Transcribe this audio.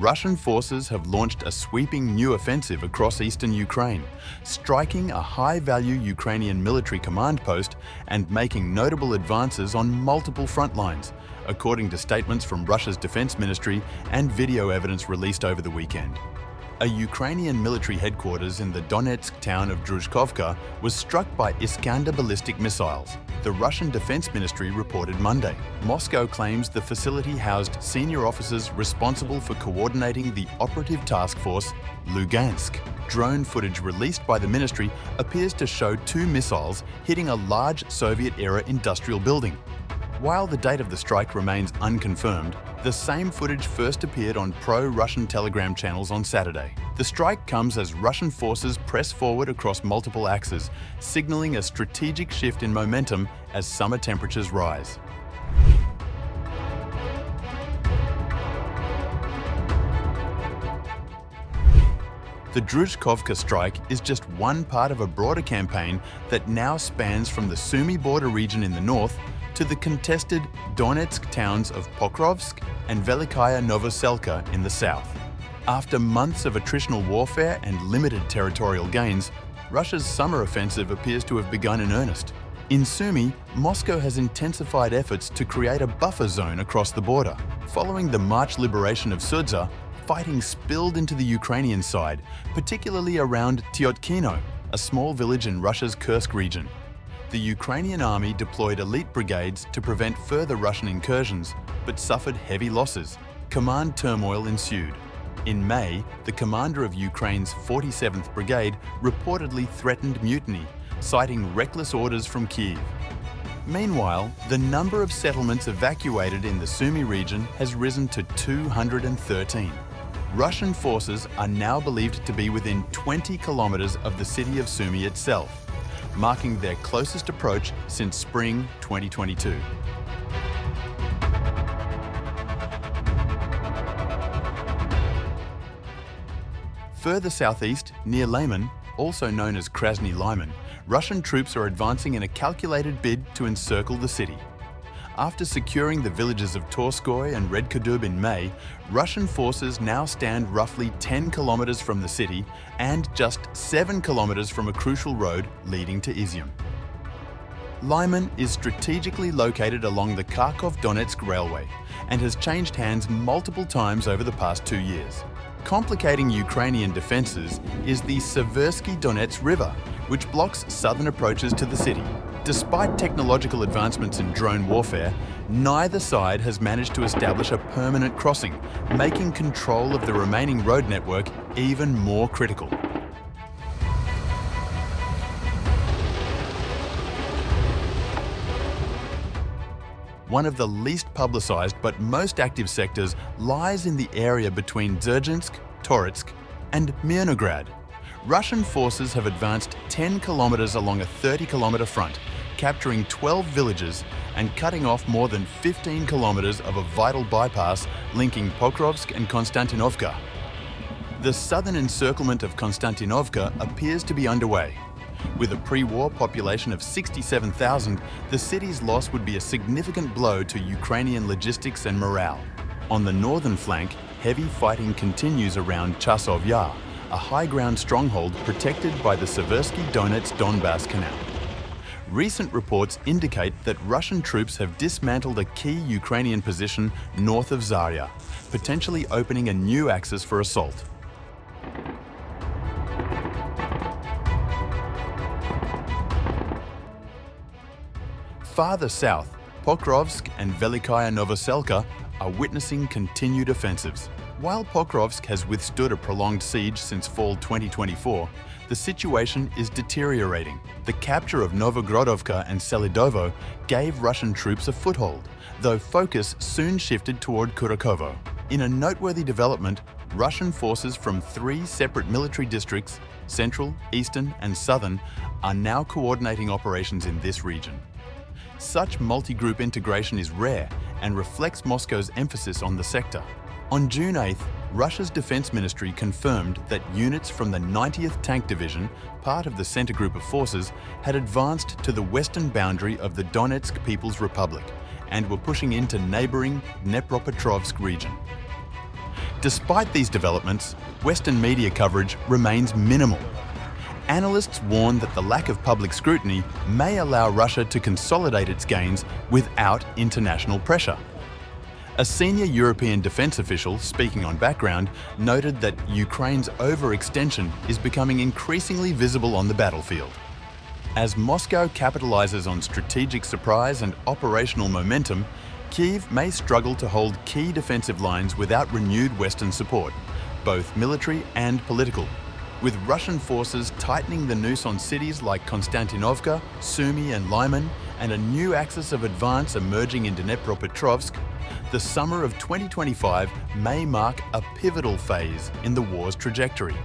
Russian forces have launched a sweeping new offensive across eastern Ukraine, striking a high-value Ukrainian military command post and making notable advances on multiple front lines, according to statements from Russia's defense ministry and video evidence released over the weekend. A Ukrainian military headquarters in the Donetsk town of Druzhkovka was struck by Iskander ballistic missiles, the Russian Defense Ministry reported Monday. Moscow claims the facility housed senior officers responsible for coordinating the operative task force Lugansk. Drone footage released by the ministry appears to show two missiles hitting a large Soviet-era industrial building. While the date of the strike remains unconfirmed, the same footage first appeared on pro-Russian Telegram channels on Saturday. The strike comes as Russian forces press forward across multiple axes, signaling a strategic shift in momentum as summer temperatures rise. The Druzhkovka strike is just one part of a broader campaign that now spans from the Sumy border region in the north to the contested Donetsk towns of Pokrovsk and Velikaya Novoselka in the south. After months of attritional warfare and limited territorial gains, Russia's summer offensive appears to have begun in earnest. In Sumy, Moscow has intensified efforts to create a buffer zone across the border. Following the March liberation of Sudza, fighting spilled into the Ukrainian side, particularly around Tyotkino, a small village in Russia's Kursk region. The Ukrainian army deployed elite brigades to prevent further Russian incursions, but suffered heavy losses. Command turmoil ensued. In May, the commander of Ukraine's 47th Brigade reportedly threatened mutiny, citing reckless orders from Kyiv. Meanwhile, the number of settlements evacuated in the Sumy region has risen to 213. Russian forces are now believed to be within 20 kilometers of the city of Sumy itself, marking their closest approach since spring 2022. Further southeast, near Liman, also known as Krasny Liman, Russian troops are advancing in a calculated bid to encircle the city. After securing the villages of Torskoy and Redkadub in May, Russian forces now stand roughly 10 kilometers from the city and just 7 kilometers from a crucial road leading to Izium. Liman is strategically located along the Kharkov-Donetsk railway and has changed hands multiple times over the past 2 years. Complicating Ukrainian defenses is the Seversky Donets River, which blocks southern approaches to the city. Despite technological advancements in drone warfare, neither side has managed to establish a permanent crossing, making control of the remaining road network even more critical. One of the least publicized but most active sectors lies in the area between Dzержinsk, Toretsk, and Mirnograd. Russian forces have advanced 10 kilometers along a 30-kilometer front, capturing 12 villages and cutting off more than 15 kilometers of a vital bypass linking Pokrovsk and Konstantinovka. The southern encirclement of Konstantinovka appears to be underway. With a pre-war population of 67,000, the city's loss would be a significant blow to Ukrainian logistics and morale. On the northern flank, heavy fighting continues around Chasov Yar, a high-ground stronghold protected by the Seversky Donets-Donbass Canal. Recent reports indicate that Russian troops have dismantled a key Ukrainian position north of Zarya, potentially opening a new axis for assault. Farther south, Pokrovsk and Velikaya Novoselka are witnessing continued offensives. While Pokrovsk has withstood a prolonged siege since fall 2024, the situation is deteriorating. The capture of Novogrodovka and Selidovo gave Russian troops a foothold, though focus soon shifted toward Kurakovo. In a noteworthy development, Russian forces from 3 separate military districts, central, eastern, and southern, are now coordinating operations in this region. Such multi-group integration is rare and reflects Moscow's emphasis on the sector. On June 8th, Russia's Defense Ministry confirmed that units from the 90th Tank Division, part of the Center Group of Forces, had advanced to the western boundary of the Donetsk People's Republic and were pushing into neighboring Dnepropetrovsk region. Despite these developments, Western media coverage remains minimal. Analysts warn that the lack of public scrutiny may allow Russia to consolidate its gains without international pressure. A senior European defence official, speaking on background, noted that Ukraine's overextension is becoming increasingly visible on the battlefield. As Moscow capitalises on strategic surprise and operational momentum, Kyiv may struggle to hold key defensive lines without renewed Western support, both military and political. With Russian forces tightening the noose on cities like Konstantinovka, Sumy and Liman, and a new axis of advance emerging in Dnepropetrovsk, the summer of 2025 may mark a pivotal phase in the war's trajectory.